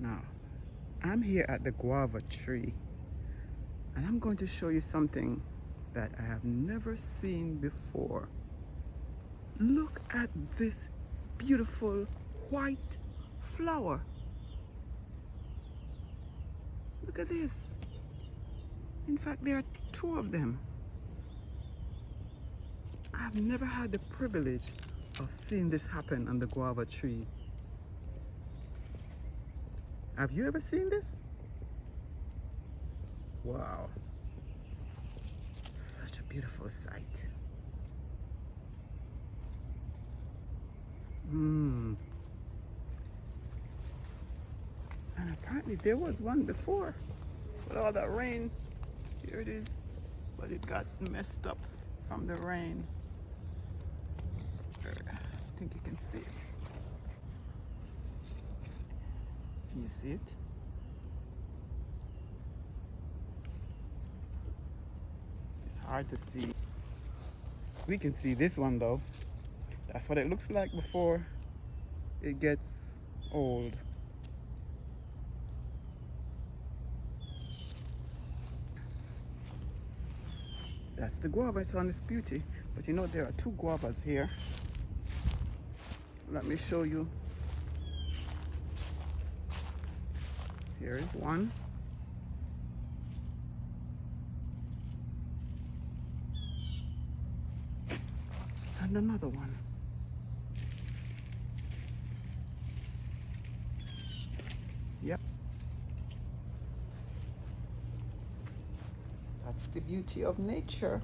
Now, I'm here at the guava tree, and I'm going to show you something that I have never seen before. Look at this beautiful white flower. Look at this. In fact, there are two of them. I've never had the privilege of seeing this happen on the guava tree. Have you ever seen this? Wow. Such a beautiful sight. And apparently there was one before. With all that rain, here it is. But it got messed up from the rain. I think you can see it. Can you see it? It's hard to see. We can see this one though. That's what it looks like before it gets old. That's the guava. It's on this beauty. But you know, there are two guavas here. Let me show you. Here is one. And another one. Yep. That's the beauty of nature.